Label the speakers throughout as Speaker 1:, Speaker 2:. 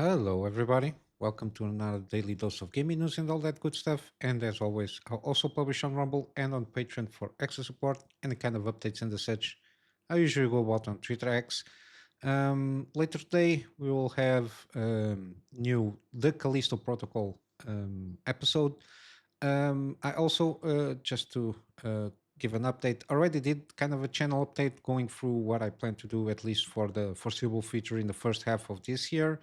Speaker 1: Hello, everybody. Welcome to another daily dose of gaming news and all that good stuff. And as always, I'll also publish on Rumble and on Patreon for extra support, any kind of updates and the such. I usually go about on Twitter X. Later today, we will have new The Callisto Protocol episode. I also, just to give an update, already did kind of a channel update going through what I plan to do, at least for the foreseeable future in the first half of this year.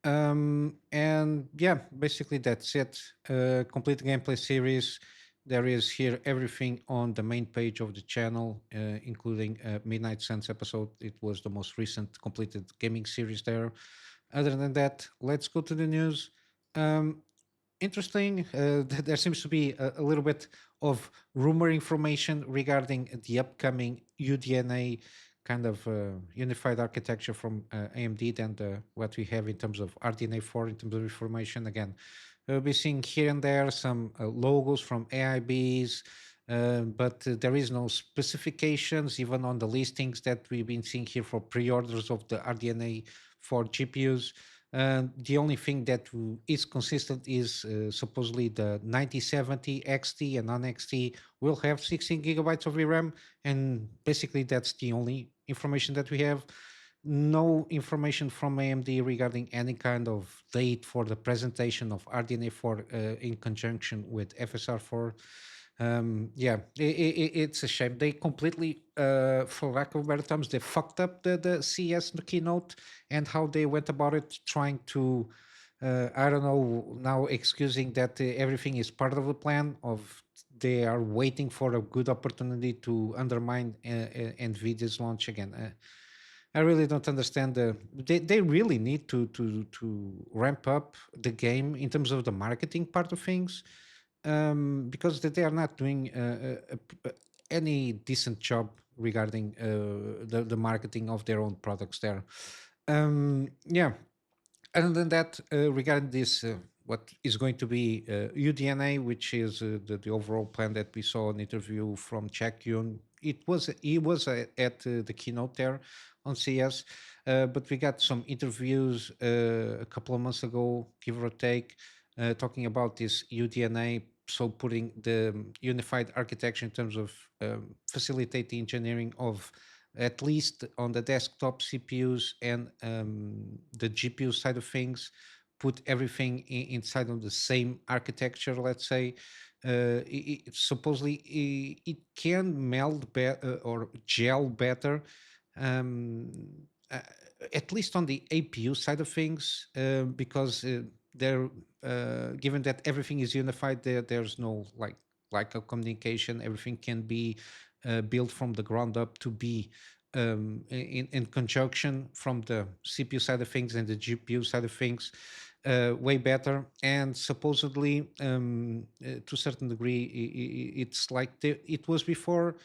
Speaker 1: And yeah, basically that's it. Complete gameplay series. There is here everything on the main page of the channel, including Midnight Suns episode. It was the most recent completed gaming series there. Other than that, let's go to the news. Um, Interesting. There seems to be a little bit of rumor information regarding the upcoming UDNA kind of unified architecture from AMD than what we have in terms of RDNA 4 in terms of information. Again, we'll be seeing here and there some logos from AIBs, but there is no specifications even on the listings that we've been seeing here for pre-orders of the RDNA 4 GPUs. The only thing that is consistent is supposedly the 9070 XT and non-XT will have 16 gigabytes of VRAM, and basically that's the only information that we have. No information from AMD regarding any kind of date for the presentation of RDNA 4 in conjunction with FSR 4. Yeah, it's a shame. They completely, for lack of better terms, they fucked up the CS keynote and how they went about it, trying to, I don't know, now excusing that everything is part of the plan of they are waiting for a good opportunity to undermine Nvidia's launch again. I really don't understand they really need to ramp up the game in terms of the marketing part of things, because they are not doing any decent job regarding the marketing of their own products there. Yeah. Other than that, regarding this, what is going to be UDNA, which is the overall plan that we saw an interview from Jack Yoon. He was at the keynote there on CS, but we got some interviews a couple of months ago, give or take, talking about this UDNA. So putting the unified architecture in terms of facilitate the engineering of at least on the desktop CPUs and the GPU side of things, put everything inside of the same architecture, let's say. Supposedly it can meld or gel better, um, uh, at least on the APU side of things, because there, given that everything is unified, there's no like a communication. Everything can be built from the ground up to be in conjunction from the CPU side of things and the GPU side of things, way better. And supposedly, to a certain degree, it's like it was before.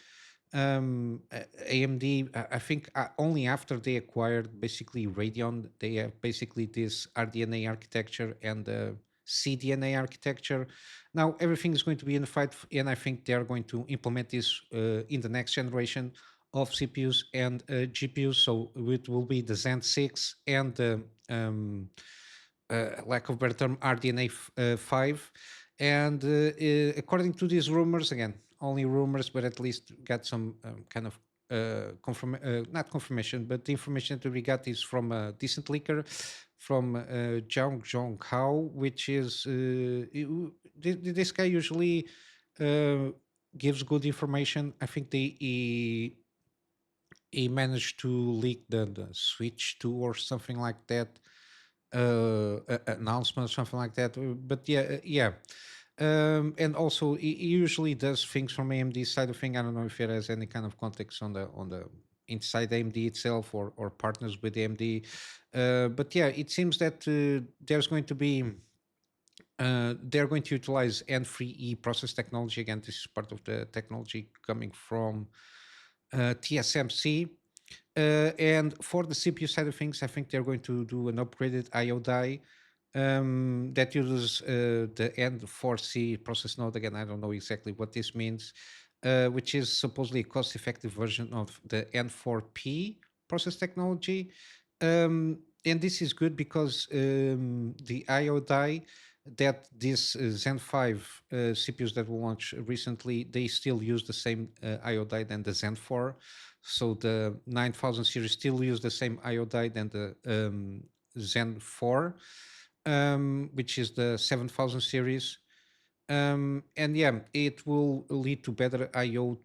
Speaker 1: AMD, I think only after they acquired basically Radeon, they have basically this RDNA architecture and CDNA architecture. Now everything is going to be unified, and I think they are going to implement this in the next generation of CPUs and GPUs. So it will be the Zen 6 and lack of better term, RDNA 5. And according to these rumors, again, only rumors, but at least got some kind of not confirmation, but the information that we got is from a decent leaker from Zhang Zhonghao, which is this guy usually uh, gives good information. I think he managed to leak the Switch 2 or something like that, announcement or something like that. But yeah, yeah. And also, he usually does things from AMD side of thing. I don't know if it has any kind of context on the inside AMD itself or partners with AMD. But yeah, it seems that there's going to be they're going to utilize N3E process technology. Again, this is part of the technology coming from TSMC. And for the CPU side of things, I think they're going to do an upgraded IO die that uses the N4C process node. Again, I don't know exactly what this means, which is supposedly a cost-effective version of the N4P process technology. and this is good because the IO die that this Zen 5 CPUs that we launched recently, they still use the same IO die than the Zen 4. So the 9000 series still use the same IO die than the Zen 4, which is the 7000 series. And yeah, it will lead to better IO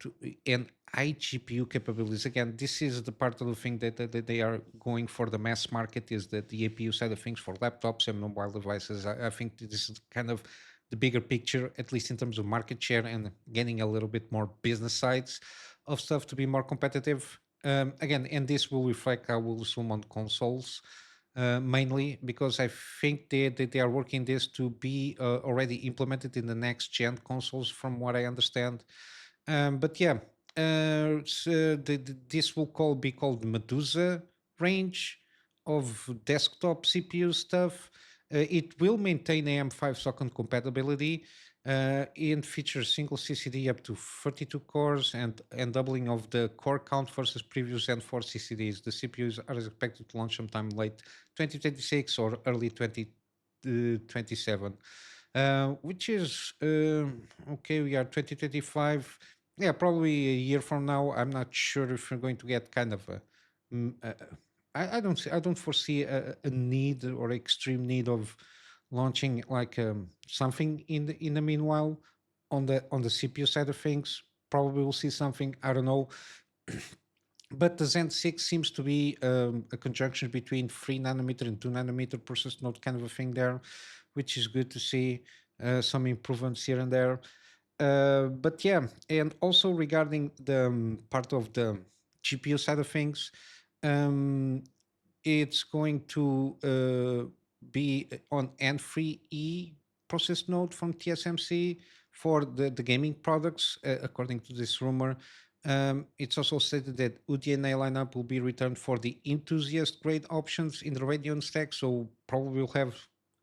Speaker 1: and iGPU capabilities. Again, this is the part of the thing that they are going for the mass market, is that the APU side of things for laptops and mobile devices. I think this is kind of the bigger picture, at least in terms of market share and getting a little bit more business sides of stuff to be more competitive. Again, and this will reflect, I will assume, on consoles mainly because I think they are working this to be already implemented in the next gen consoles, from what I understand. But yeah, this will be called Medusa range of desktop CPU stuff. It will maintain AM5 socket compatibility. It features single CCD up to 32 cores and doubling of the core count versus previous Zen 4 CCDs. The CPUs are expected to launch sometime late 2026 or early 2027, which is okay. We are 2025. Yeah, probably a year from now. I'm not sure if we're going to get kind of a. mm, uh, I don't foresee a need or extreme need of launching like something in the meanwhile on the CPU side of things. Probably we'll see something. I don't know, but the Zen 6 seems to be a conjunction between 3 nanometer and 2 nanometer process node kind of a thing there, which is good to see some improvements here and there. But yeah, and also regarding the part of the GPU side of things, um, it's going to be on N3E process node from TSMC for the gaming products, according to this rumor. It's also stated that UDNA lineup will be returned for the enthusiast grade options in the Radeon stack. So probably we'll have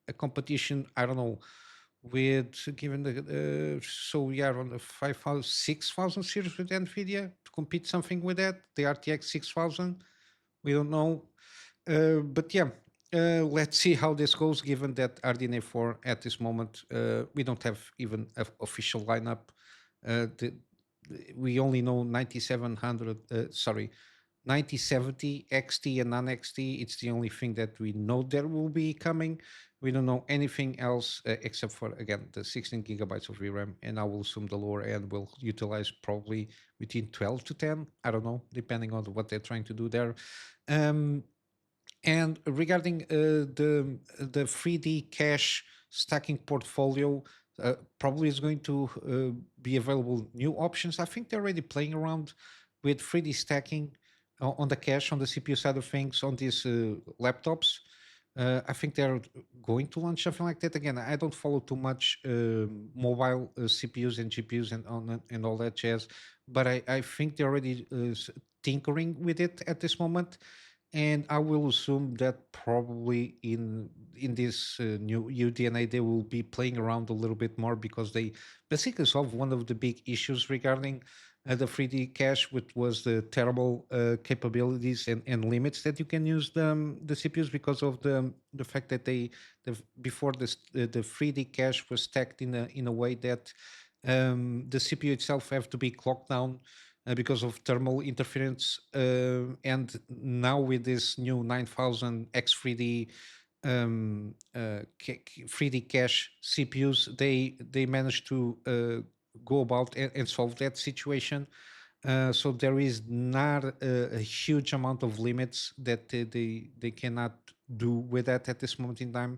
Speaker 1: a competition. I don't know, with given the so we are on the 5000 6000 series with Nvidia to compete something with that, the RTX 6000. We don't know, but yeah, let's see how this goes, given that RDNA 4 at this moment, we don't have even an official lineup. We only know 9700, sorry, 9070 XT and non XT. It's the only thing that we know there will be coming. We don't know anything else except for, again, the 16 gigabytes of VRAM. And I will assume the lower end will utilize probably between 12 to 10. I don't know, depending on what they're trying to do there. Um, and regarding the 3D cache stacking portfolio, probably is going to be available new options. I think they're already playing around with 3D stacking on the cache on the CPU side of things on these laptops. I think they're going to launch something like that. Again, I don't follow too much mobile CPUs and GPUs and all that jazz, but I think they're already tinkering with it at this moment, and I will assume that probably in this new UDNA they will be playing around a little bit more, because they basically solve one of the big issues regarding the 3D cache, which was the terrible capabilities and limits that you can use the CPUs, because of the fact that before this the 3D cache was stacked in a way that the CPU itself have to be clocked down because of thermal interference. And now with this new 9000 X3D 3D cache CPUs, they managed to go about and solve that situation. So there is not a huge amount of limits that they cannot do with that at this moment in time.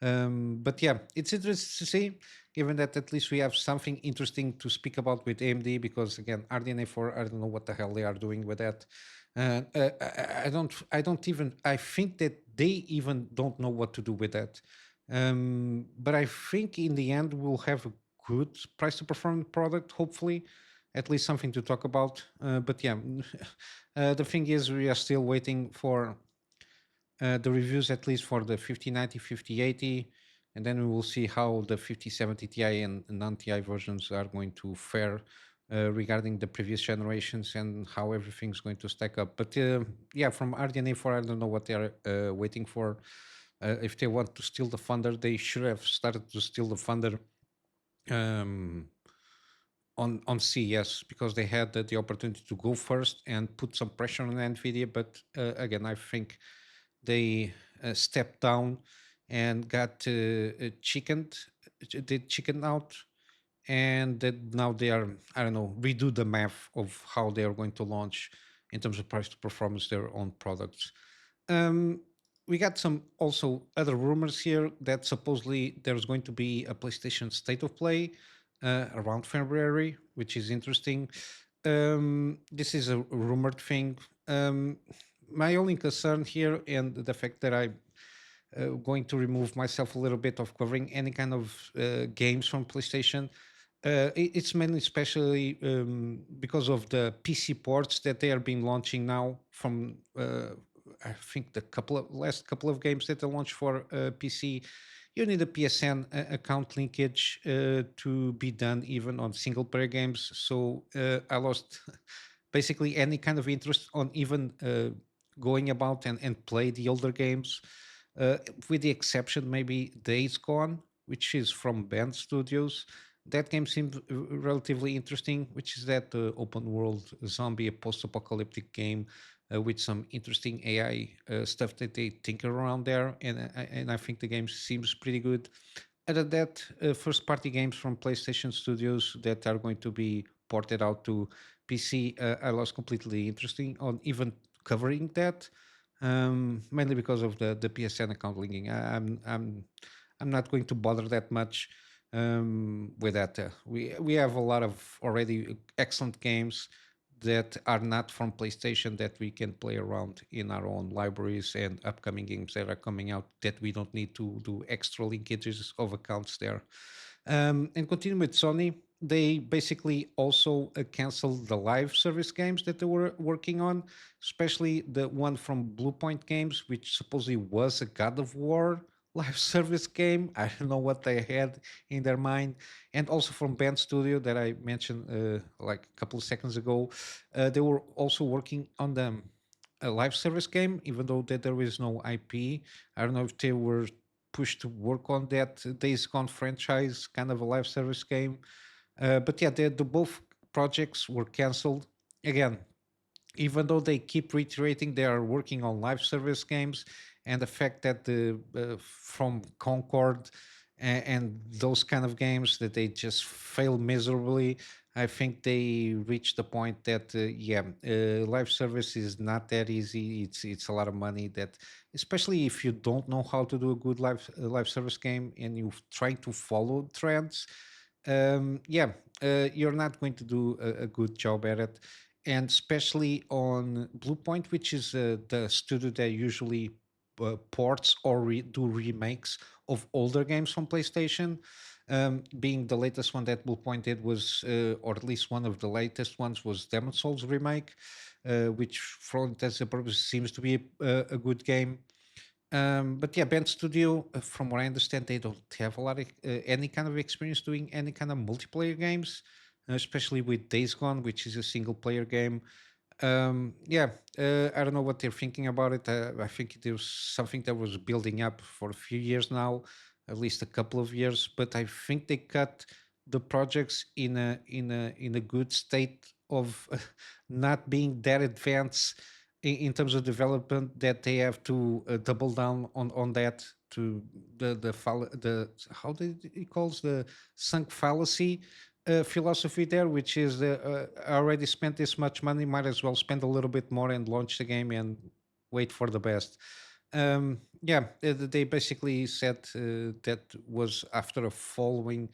Speaker 1: But yeah, it's interesting to see, given that at least we have something interesting to speak about with AMD, because again, RDNA 4, I don't know what the hell they are doing with that. I don't even, I think that they even don't know what to do with that. But I think in the end, we'll have a good price to performance product, hopefully, at least something to talk about. But yeah, the thing is, we are still waiting for the reviews, at least for the 5090, 5080, and then we will see how the 5070 Ti and non-Ti versions are going to fare regarding the previous generations and how everything's going to stack up. But yeah, from RDNA 4, I don't know what they're waiting for. If they want to steal the thunder, they should have started to steal the thunder um, on CES, because they had the opportunity to go first and put some pressure on Nvidia. But again, I think they stepped down and got chickened, did chicken out, and that now they are, I don't know, redo the math of how they are going to launch in terms of price to performance their own products. um, we got some also other rumors here that supposedly there's going to be a PlayStation State of Play around February, which is interesting. This is a rumored thing. My only concern here, and the fact that I going to remove myself a little bit of covering any kind of games from PlayStation. It's mainly, especially because of the PC ports that they are being launching now. From I think the last couple of games that they launched for PC, you need a PSN account linkage to be done even on single player games. So I lost basically any kind of interest on even going about and play the older games, uh, with the exception maybe Days Gone, which is from Band Studios. That game seemed relatively interesting, which is that open world zombie post-apocalyptic game with some interesting AI stuff that they tinker around there, and I think the game seems pretty good. Other than that, first-party games from PlayStation Studios that are going to be ported out to PC, I lost completely interesting on even covering that, mainly because of the PSN account linking. I'm not going to bother that much with that. We have a lot of already excellent games that are not from PlayStation that we can play around in our own libraries, and upcoming games that are coming out that we don't need to do extra linkages of accounts there. And continue with Sony, they basically also canceled the live service games that they were working on, especially the one from Bluepoint Games, which supposedly was a God of War live service game. I don't know what they had in their mind. And also from Band Studio that I mentioned like a couple of seconds ago, they were also working on the a live service game, even though that there is no IP. I don't know if they were pushed to work on that Days Gone franchise, kind of a live service game. But yeah, the both projects were canceled. Again, even though they keep reiterating they are working on live service games, and the fact that the from Concord and those kind of games that they just fail miserably, I think they reached the point that live service is not that easy. It's a lot of money, that especially if you don't know how to do a good live service game and you try to follow trends, yeah, you're not going to do a good job at it. And especially on Bluepoint, which is the studio that usually ports or do remakes of older games from PlayStation. Being the latest one that Bluepoint did was, or at least one of the latest ones, was Demon Souls remake, which, for all intents and purposes, seems to be a good game. But yeah, Band Studio, from what I understand, they don't have a lot of any kind of experience doing any kind of multiplayer games, especially with Days Gone, which is a single player game. Yeah, I don't know what they're thinking about it. I think it was something that was building up for a few years now, at least a couple of years. But I think they cut the projects in a good state of not being that advanced in terms of development, that they have to double down on that, to the how did he calls the sunk fallacy philosophy there, which is I already spent this much money, might as well spend a little bit more and launch the game and wait for the best. Yeah, they basically said that was after a following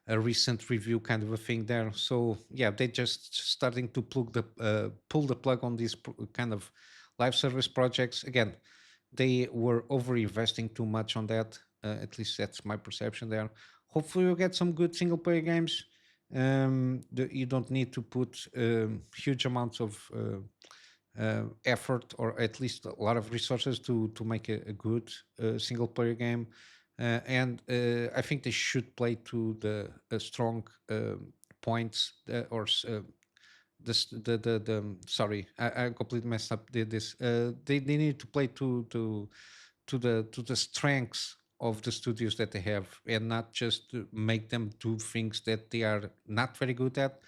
Speaker 1: a recent review kind of a thing there. So yeah, they just starting to pull the plug on these kind of live service projects. Again, they were over investing too much on that. At least that's my perception there. Hopefully, we'll get some good single player games. You don't need to put huge amounts of effort, or at least a lot of resources, to make a good single player game. And I think they should play to the strong points sorry, I completely messed up this. They need to play to the strengths of the studios that they have, and not just to make them do things that they are not very good at.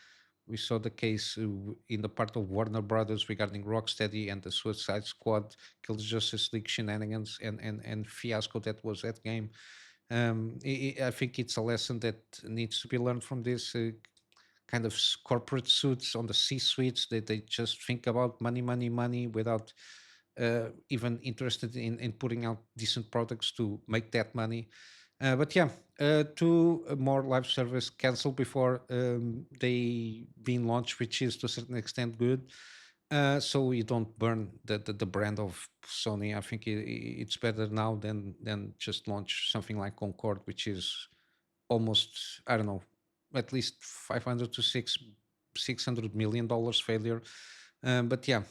Speaker 1: We saw the case in the part of Warner Brothers regarding Rocksteady and the Suicide Squad, Kill the Justice League shenanigans, and fiasco that was that game. I think it's a lesson that needs to be learned from this kind of corporate suits on the C-suites, that they just think about money, money, money without even interested in putting out decent products to make that money. But yeah, two more live service canceled before they being launched, which is to a certain extent good. So you don't burn the brand of Sony. I think it's better now than just launch something like Concord, which is almost, I don't know, at least 500 to $600 million failure. But yeah,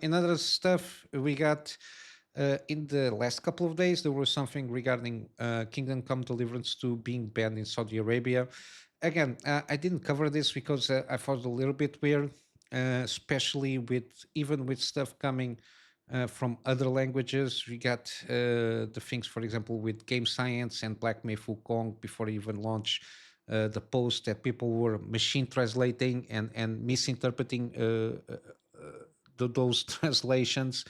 Speaker 1: in other stuff we got in the last couple of days, there was something regarding Kingdom Come Deliverance 2 being banned in Saudi Arabia. Again, I didn't cover this because I thought it a little bit weird, especially with even with stuff coming from other languages. We got the things, for example, with Game Science and Black Myth Wukong before even launch. The post that people were machine translating and misinterpreting those translations,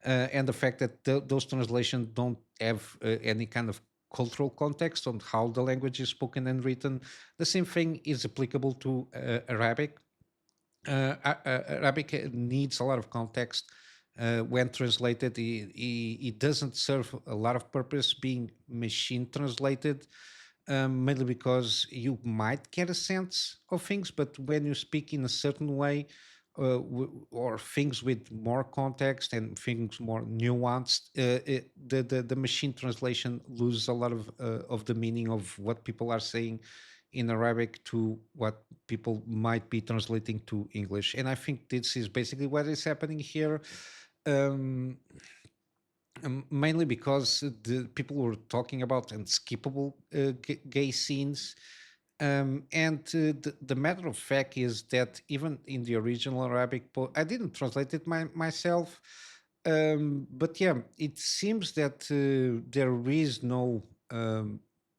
Speaker 1: and the fact that those translations don't have any kind of cultural context on how the language is spoken and written. The same thing is applicable to Arabic. Arabic needs a lot of context when translated. It doesn't serve a lot of purpose being machine translated, mainly because you might get a sense of things, but when you speak in a certain way, or things with more context and things more nuanced, the machine translation loses a lot of the meaning of what people are saying in Arabic to what people might be translating to English. And I think this is basically what is happening here. Um, Mainly because the people were talking about unskippable gay scenes. The matter of fact is that even in the original Arabic, I didn't translate it myself. But yeah, it seems that there is no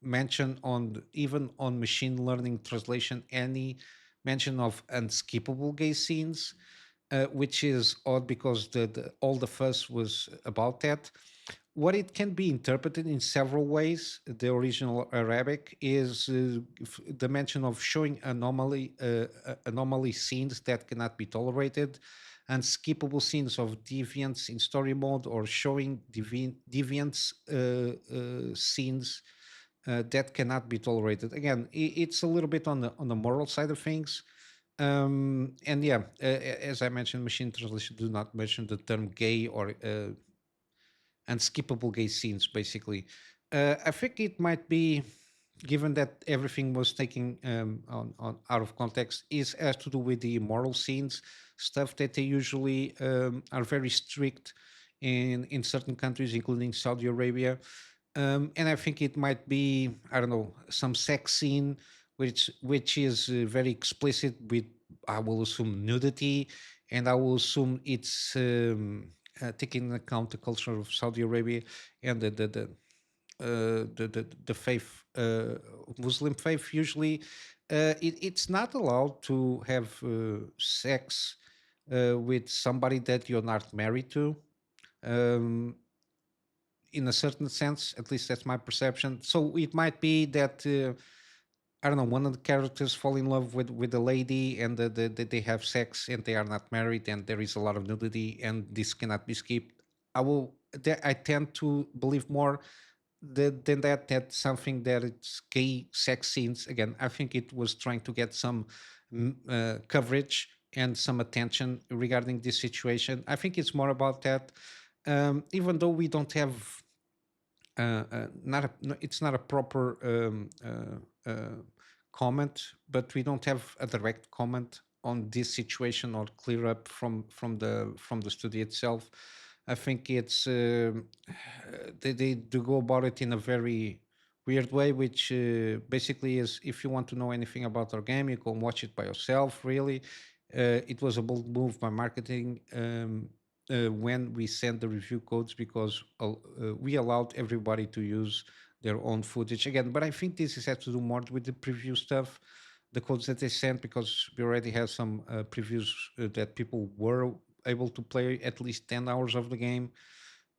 Speaker 1: mention on even on machine learning translation any mention of unskippable gay scenes, which is odd because all the fuss was about that. What it can be interpreted in several ways. The original Arabic is the mention of showing anomaly scenes that cannot be tolerated, and skippable scenes of deviants in story mode, or showing deviants scenes that cannot be tolerated. Again, it's a little bit on the moral side of things. And yeah, as I mentioned, machine translation do not mention the term gay or unskippable gay scenes, basically. I think it might be, given that everything was taken on out of context, is has to do with the immoral scenes, stuff that they usually are very strict in certain countries, including Saudi Arabia. And I think it might be, I don't know, some sex scene which is very explicit with, I will assume, nudity, and I will assume it's taking into account the culture of Saudi Arabia and the faith, Muslim faith. Usually, it's not allowed to have sex with somebody that you're not married to. Um, in a certain sense, at least that's my perception. So it might be that I don't know, one of the characters fall in love with a lady, and they have sex and they are not married, and there is a lot of nudity and this cannot be skipped. I tend to believe more than that, that something that it's gay sex scenes. Again, I think it was trying to get some coverage and some attention regarding this situation. I think it's more about that. Even though we don't have not a, no, it's not a proper comment, but we don't have a direct comment on this situation or clear up from the studio itself. I think it's they do go about it in a very weird way, which basically is if you want to know anything about our game, you can watch it by yourself. Really, it was a bold move by marketing when we sent the review codes because we allowed everybody to use their own footage again. But I think this has to do more with the preview stuff, the codes that they sent, because we already have some previews that people were able to play at least 10 hours of the game.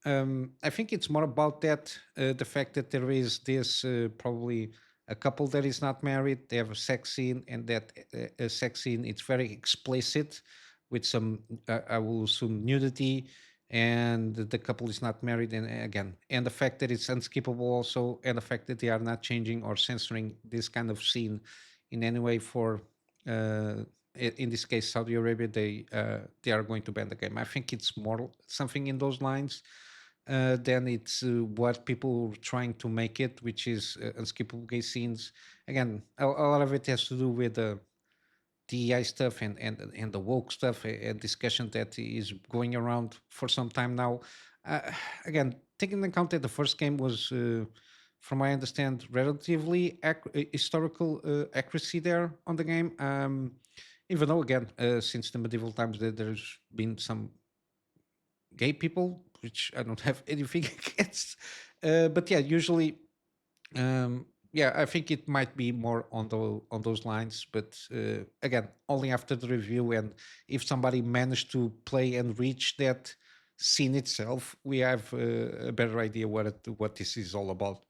Speaker 1: I think it's more about that, the fact that there is this probably a couple that is not married. They have a sex scene, and that a sex scene it's very explicit with some, I will assume, nudity, and the couple is not married. And again, and the fact that it's unskippable also, and the fact that they are not changing or censoring this kind of scene in any way for. In this case, Saudi Arabia, they are going to ban the game. I think it's more something in those lines than it's what people were trying to make it, which is unskippable gay scenes. Again, a lot of it has to do with the DEI stuff and the woke stuff, and discussion that is going around for some time now. Uh, Again, taking into account that the first game was, from what I understand, relatively historical accuracy there on the game. Even though, again, since the medieval times, there's been some gay people, which I don't have anything against. But yeah, usually, yeah, I think it might be more on those lines. But again, only after the review, and if somebody managed to play and reach that scene itself, we have a better idea what this is all about.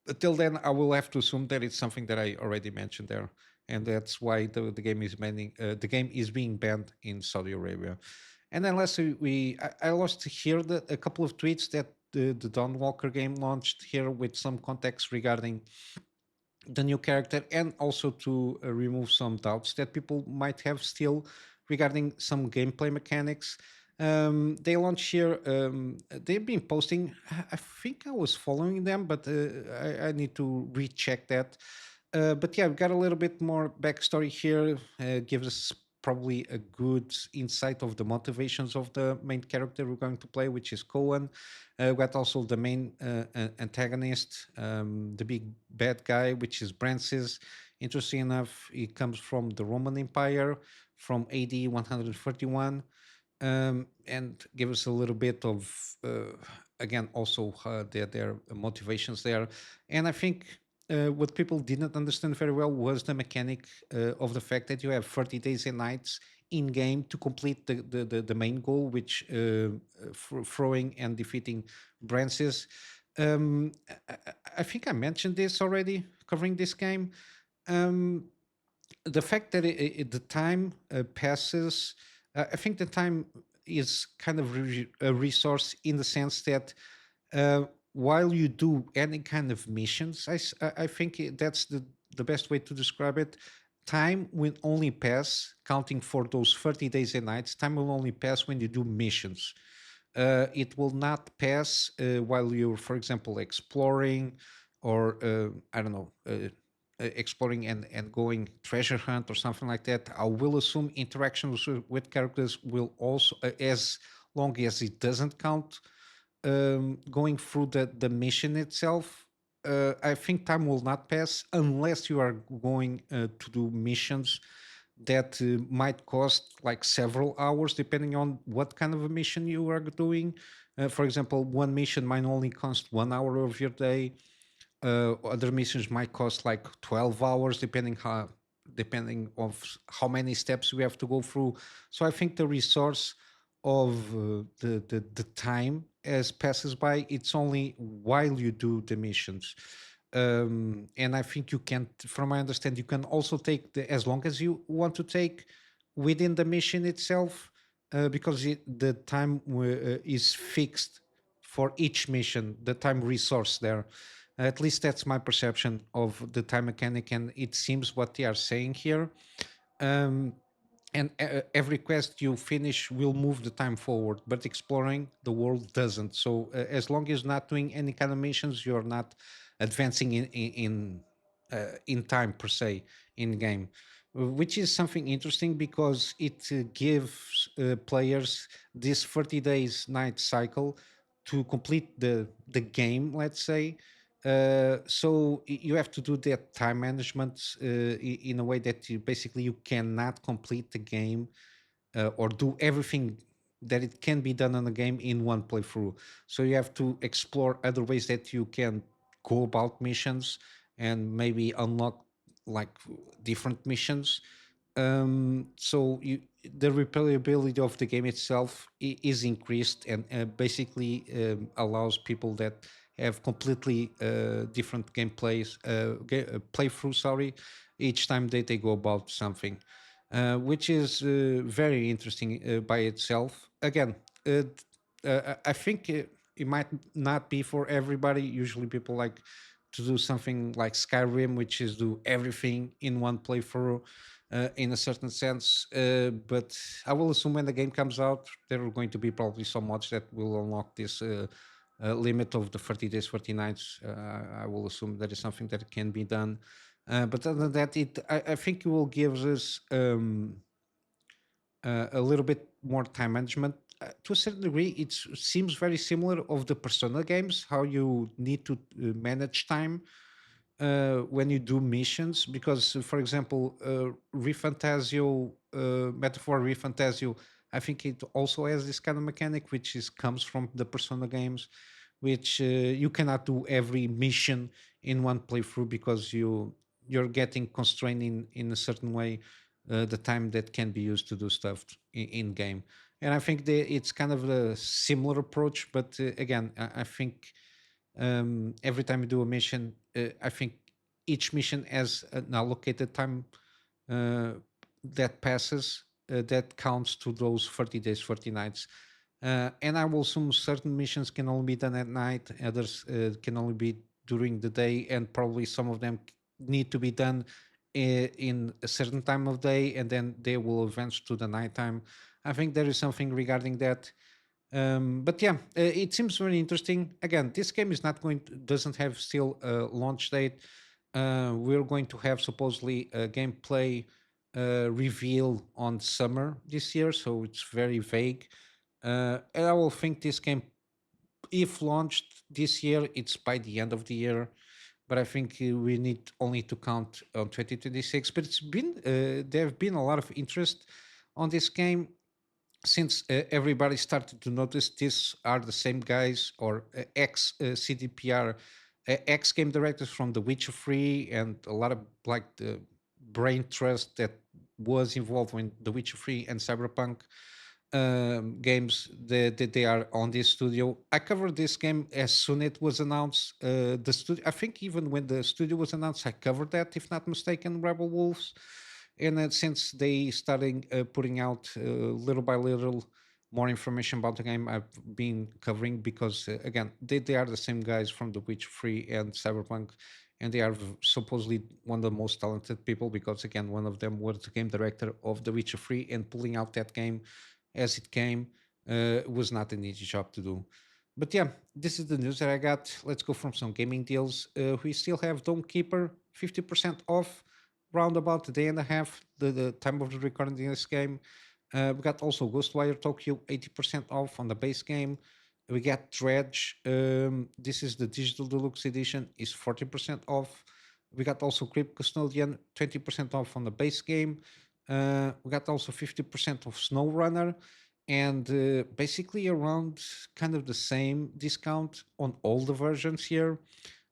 Speaker 1: Until then, I will have to assume that it's something that I already mentioned there, and that's why the game is banning. The game is being banned in Saudi Arabia. And then lastly, I lost here a couple of tweets that the Dawnwalker game launched here with some context regarding the new character, and also to remove some doubts that people might have still regarding some gameplay mechanics. They launched here. They've been posting. I think I was following them, but I need to recheck that. But yeah, we've got a little bit more backstory here. Gives us probably a good insight of the motivations of the main character we're going to play, which is Cohen. We got also the main antagonist, the big bad guy, which is Brancis. Interesting enough, he comes from the Roman Empire from AD 131, and give us a little bit of again also their motivations there. And I think what people didn't understand very well was the mechanic of the fact that you have 30 days and nights in game to complete the main goal, which throwing and defeating branches. I think I mentioned this already covering this game. um, the fact that the time passes, I think the time is kind of a resource in the sense that uh, while you do any kind of missions, I think that's the best way to describe it. Time will only pass, counting for those 30 days and nights, time will only pass when you do missions. It will not pass while you're, for example, exploring, or I don't know, exploring and going treasure hunt or something like that. I will assume interactions with characters will also, as long as it doesn't count going through the mission itself. I think time will not pass unless you are going to do missions that might cost like several hours, depending on what kind of a mission you are doing. For example, one mission might only cost 1 hour of your day. Other missions might cost like 12 hours, depending of how many steps we have to go through. So I think the resource of the time as passes by, it's only while you do the missions. And I think you can, from my understanding, you can also take as long as you want to take within the mission itself, because the time is fixed for each mission, the time resource there. At least that's my perception of the time mechanic, and it seems what they are saying here. Um, and every quest you finish will move the time forward, but exploring the world doesn't. So as long as not doing any kind of missions, you're not advancing in time per se in game, which is something interesting because it gives players this 30 days night cycle to complete the game, let's say, So you have to do that time management in a way that you basically you cannot complete the game or do everything that it can be done on a game in one playthrough. So you have to explore other ways that you can go about missions and maybe unlock like different missions. So the replayability of the game itself is increased and basically allows people that have completely different gameplays playthrough, sorry, each time that they go about something, which is very interesting by itself. Again, I think it might not be for everybody. Usually, people like to do something like Skyrim, which is do everything in one playthrough. In a certain sense, but I will assume when the game comes out, there are going to be probably some mods that will unlock this limit of the 30 days, 30 nights. I will assume that is something that can be done. But other than that, I think it will give us a little bit more time management. To a certain degree, it seems very similar of the Persona games, how you need to manage time when you do missions. Because, for example, Refantasio, Metaphor Refantasio, I think it also has this kind of mechanic, which is comes from the Persona games, which you cannot do every mission in one playthrough because you're getting constrained in a certain way the time that can be used to do stuff in game. And I think it's kind of a similar approach, but again, I think every time you do a mission, I think each mission has an allocated time uh, that passes that counts to those 30 days, 30 nights. And I will assume certain missions can only be done at night, others can only be during the day, and probably some of them need to be done in a certain time of day, and then they will advance to the nighttime. I think there is something regarding that. But yeah, it seems very interesting. Again, this game is not going to, doesn't have still a launch date. We're going to have supposedly a gameplay reveal on summer this year, so it's very vague. And I will think this game, if launched this year, it's by the end of the year. But I think we need only to count on 2026. But it's been there have been a lot of interest on this game since everybody started to notice these are the same guys or ex CDPR, ex game directors from The Witcher 3 and a lot of like the brain trust that was involved in The Witcher 3 and Cyberpunk games that they are on this studio. I covered this game as soon it was announced. The studio, I think, even when the studio was announced, I covered that, if not mistaken, Rebel Wolves. And since they started putting out little by little more information about the game, I've been covering because again, they are the same guys from The Witcher 3 and Cyberpunk, and they are supposedly one of the most talented people because again, one of them was the game director of The Witcher 3, and pulling out that game as it came was not an easy job to do. But yeah, this is the news that I got. Let's go from some gaming deals. We still have Dome Keeper 50% off, round about a day and a half, the time of the recording this game. We got also Ghostwire Tokyo 80% off on the base game. We got Dredge. This is the digital deluxe edition, is 40% off. We got also Crypt Custodian 20% off on the base game. We got also 50% of SnowRunner, and basically around kind of the same discount on all the versions here.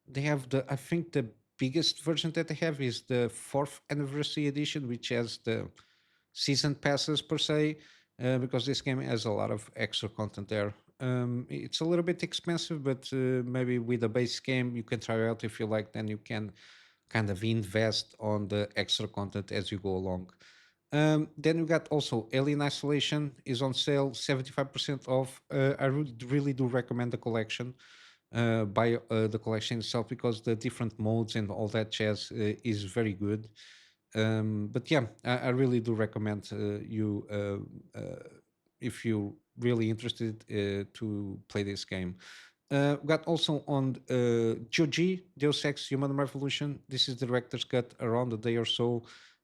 Speaker 1: They have I think the biggest version that they have is the fourth anniversary edition, which has the season passes per se, because this game has a lot of extra content there. It's a little bit expensive, but maybe with the base game you can try it out if you like. Then you can kind of invest on the extra content as you go along. Then we got also Alien Isolation is on sale, 75% off. I really do recommend the collection. Buy the collection itself because the different modes and all that jazz is very good. But yeah, I really do recommend you if you're really interested to play this game. Got also on GOG, Deus Ex Human Revolution. This is the director's cut, around a day or so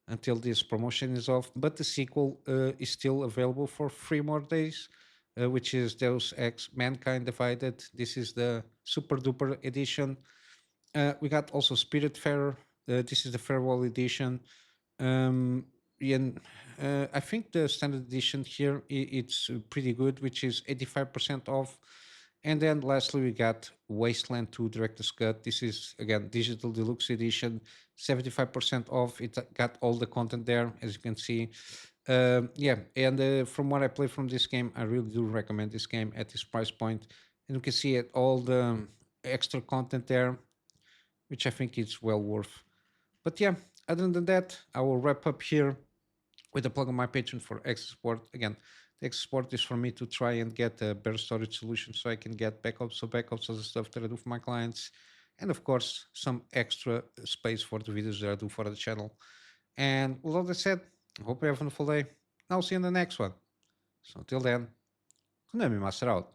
Speaker 1: until this promotion is off. But the sequel is still available for 3 more days, which is Deus Ex Mankind Divided. This is the super duper edition. We got also Spirit Fair. This is the farewell edition. Um, and I think the standard edition here it's pretty good, which is 85% off. And then lastly, we got Wasteland 2 Director's Cut. This is again digital deluxe edition, 75% off. It got all the content there, as you can see. Yeah, and from what I played from this game, I really do recommend this game at this price point. And you can see it all the extra content there, which I think is well worth. But yeah, other than that, I will wrap up here with a plug on my Patreon for X Support. Again, the X Support is for me to try and get a better storage solution so I can get backups. So backups of the stuff that I do for my clients. And of course, some extra space for the videos that I do for the channel. And with all that said, I hope you have a wonderful day. I'll see you in the next one. So until then, Kunamy Master out.